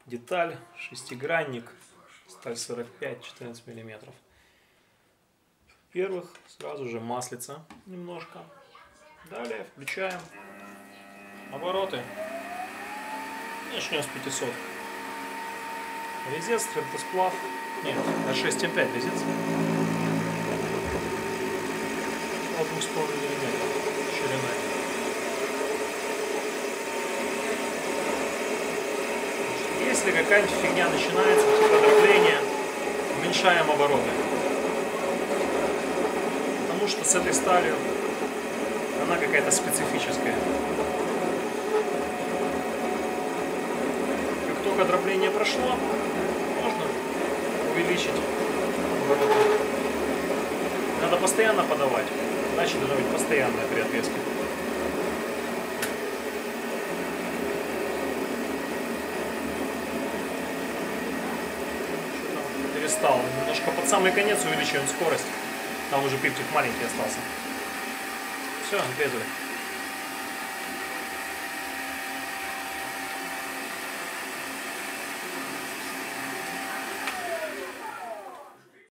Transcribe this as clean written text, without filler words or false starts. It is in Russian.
деталь, шестигранник, сталь 45, 14 миллиметров. Во-первых, сразу же маслица немножко. Далее включаем обороты. Начнем с 500. Резец, твердосплав. Нет, на 6,5 резец. От 2,5 мм ширина. Если какая-нибудь фигня начинается, типа дробления, уменьшаем обороты. Потому что с этой сталью она какая-то специфическая. Как только дробление прошло, можно увеличить обороты. Надо постоянно подавать, иначе должна быть постоянная при отрезке. Перестал. Немножко под самый конец увеличиваем скорость. Там уже пиптик маленький остался. Все, отрезали.